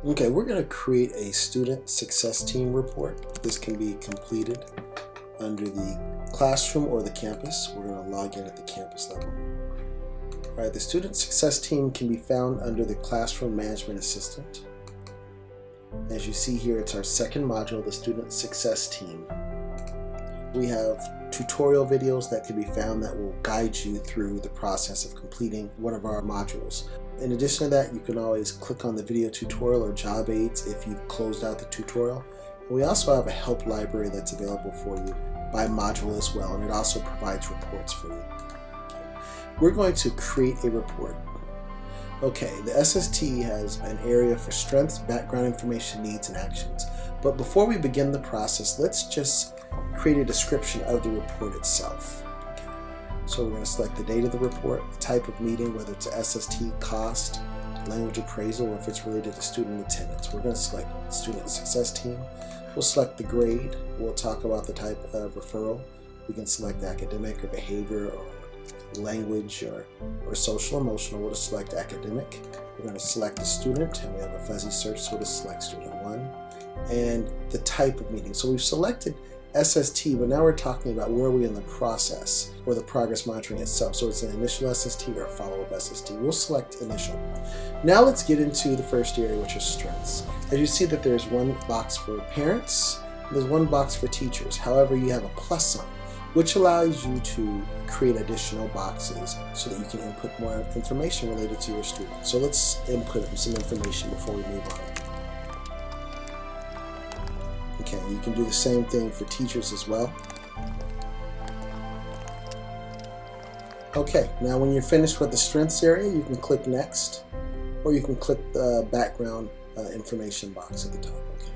Okay, we're going to create a student success team report. This can be completed under the classroom or the campus. We're going to log in at the campus level. All right, the student success team can be found under the classroom management assistant. As you see here, it's our second module, the student success team. We have tutorial videos that can be found that will guide you through the process of completing one of our modules. In addition to that, you can always click on the video tutorial or job aids if you've closed out the tutorial. We also have a help library that's available for you by module as well, and it also provides reports for you. We're going to create a report. Okay, the SST has an area for strengths, background information, needs, and actions. But before we begin the process, let's just create a description of the report itself. So we're going to select the date of the report, the type of meeting, whether it's a SST, cost, language appraisal, or if it's related to student attendance. We're going to select student success team. We'll select the grade. We'll talk about the type of referral. We can select academic or behavior or language or social emotional. We'll just select academic. We're going to select the student, and we have a fuzzy search, so we'll just select student 1. And the type of meeting. So we've selected SST, but now we're talking about where are we in the process or the progress monitoring itself. So it's an initial SST or a follow-up SST. We'll select initial. Now let's get into the first area, which is strengths. As you see that there's one box for parents, there's one box for teachers. However, you have a plus sign, which allows you to create additional boxes so that you can input more information related to your student. So let's input some information before we move on. Okay, you can do the same thing for teachers as well. Okay, now when you're finished with the strengths area, you can click next, or you can click the background information box at the top. Okay.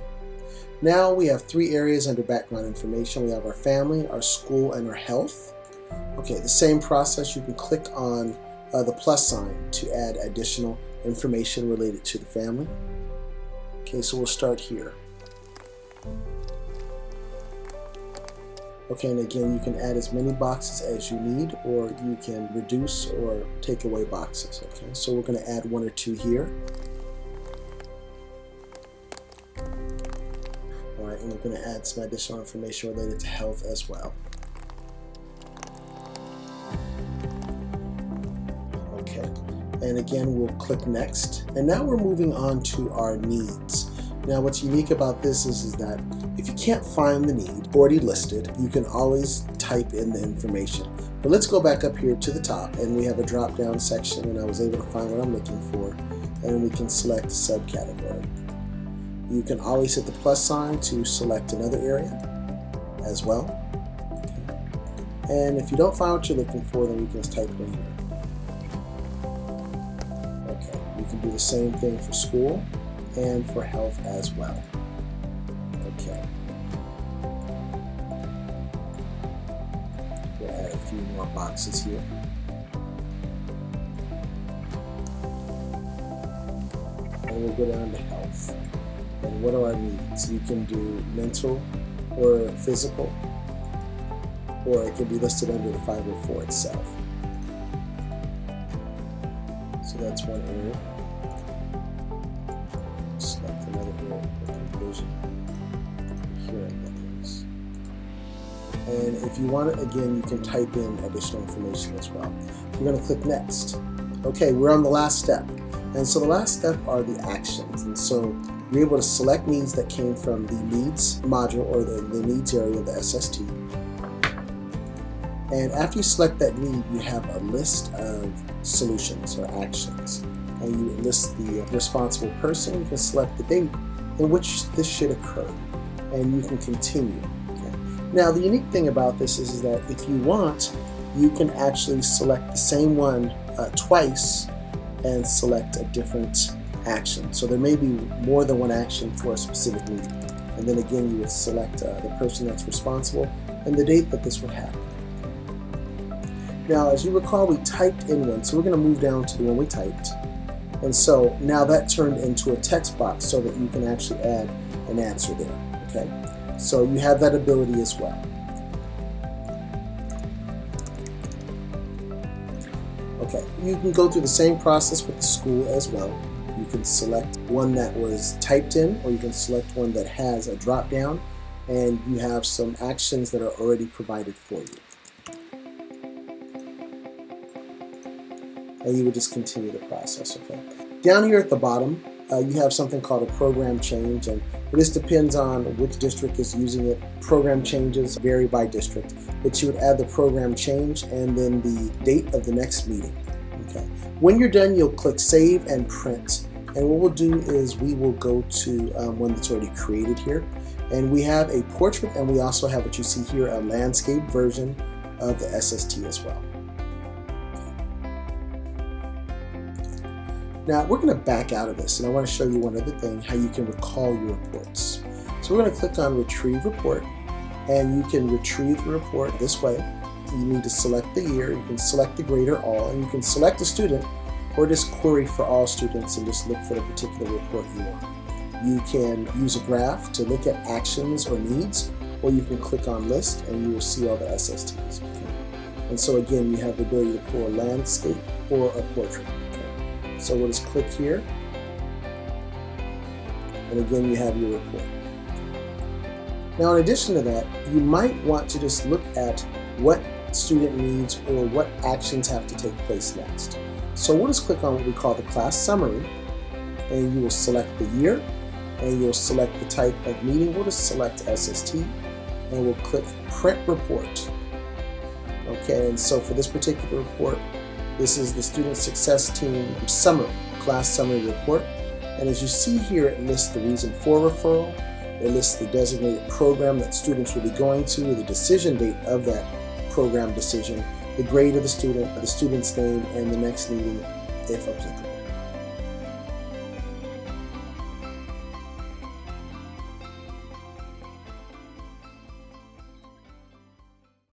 Now we have 3 areas under background information. We have our family, our school, and our health. Okay, the same process, you can click on the plus sign to add additional information related to the family. Okay, so we'll start here. Okay, and again, you can add as many boxes as you need, or you can reduce or take away boxes. Okay, so we're going to add 1 or 2 here. All right, and we're going to add some additional information related to health as well. Okay, and again, we'll click next. And now we're moving on to our needs. Now what's unique about this is that if you can't find the need already listed, you can always type in the information. But let's go back up here to the top, and we have a drop down section, and I was able to find what I'm looking for, and we can select a subcategory. You can always hit the plus sign to select another area as well. Okay. And if you don't find what you're looking for, then you can just type in here. Okay, you can do the same thing for school and for health as well. Okay. We'll add a few more boxes here. And we'll go down to health. And what are our needs? You can do mental or physical, or it can be listed under the 504 itself. So that's one area. Select another area for vision. Hearing that is. And if you want it, again, you can type in additional information as well. We're going to click next. Okay, we're on the last step. And so the last step are the actions. And so you're able to select needs that came from the needs module or the needs area of the SST. And after you select that need, you have a list of solutions or actions. And you list the responsible person. You can select the date in which this should occur, and you can continue. Okay. Now, the unique thing about this is that if you want, you can actually select the same one twice and select a different action. So there may be more than one action for a specific need. And then again, you would select the person that's responsible and the date that this would happen. Now, as you recall, we typed in one, so we're going to move down to the one we typed. And so now that turned into a text box so that you can actually add an answer there. Okay, so you have that ability as well. Okay, you can go through the same process with the school as well. You can select one that was typed in, or you can select one that has a drop down, and you have some actions that are already provided for you. And you would just continue the process, okay? Down here at the bottom, you have something called a program change, and this depends on which district is using it. Program changes vary by district, but you would add the program change and then the date of the next meeting. Okay. When you're done, you'll click Save and Print, and what we'll do is we will go to one that's already created here, and we have a portrait, and we also have what you see here, a landscape version of the SST as well. Now we're going to back out of this, and I want to show you one other thing, how you can recall your reports. So we're going to click on Retrieve Report, and you can retrieve the report this way. You need to select the year, you can select the grade or all, and you can select a student or just query for all students and just look for the particular report you want. You can use a graph to look at actions or needs, or you can click on List and you will see all the SSTs. Okay? And so again, you have the ability to pull a landscape or a portrait. So we'll just click here, and again you have your report. Now in addition to that, you might want to just look at what student needs or what actions have to take place next. So we'll just click on what we call the class summary, and you will select the year, and you'll select the type of meeting. We'll just select SST, and we'll click Print Report. Okay, and so for this particular report, this is the Student Success Team Summary, Class Summary Report. And as you see here, it lists the reason for referral, it lists the designated program that students will be going to, the decision date of that program decision, the grade of the student, the student's name, and the next meeting if applicable.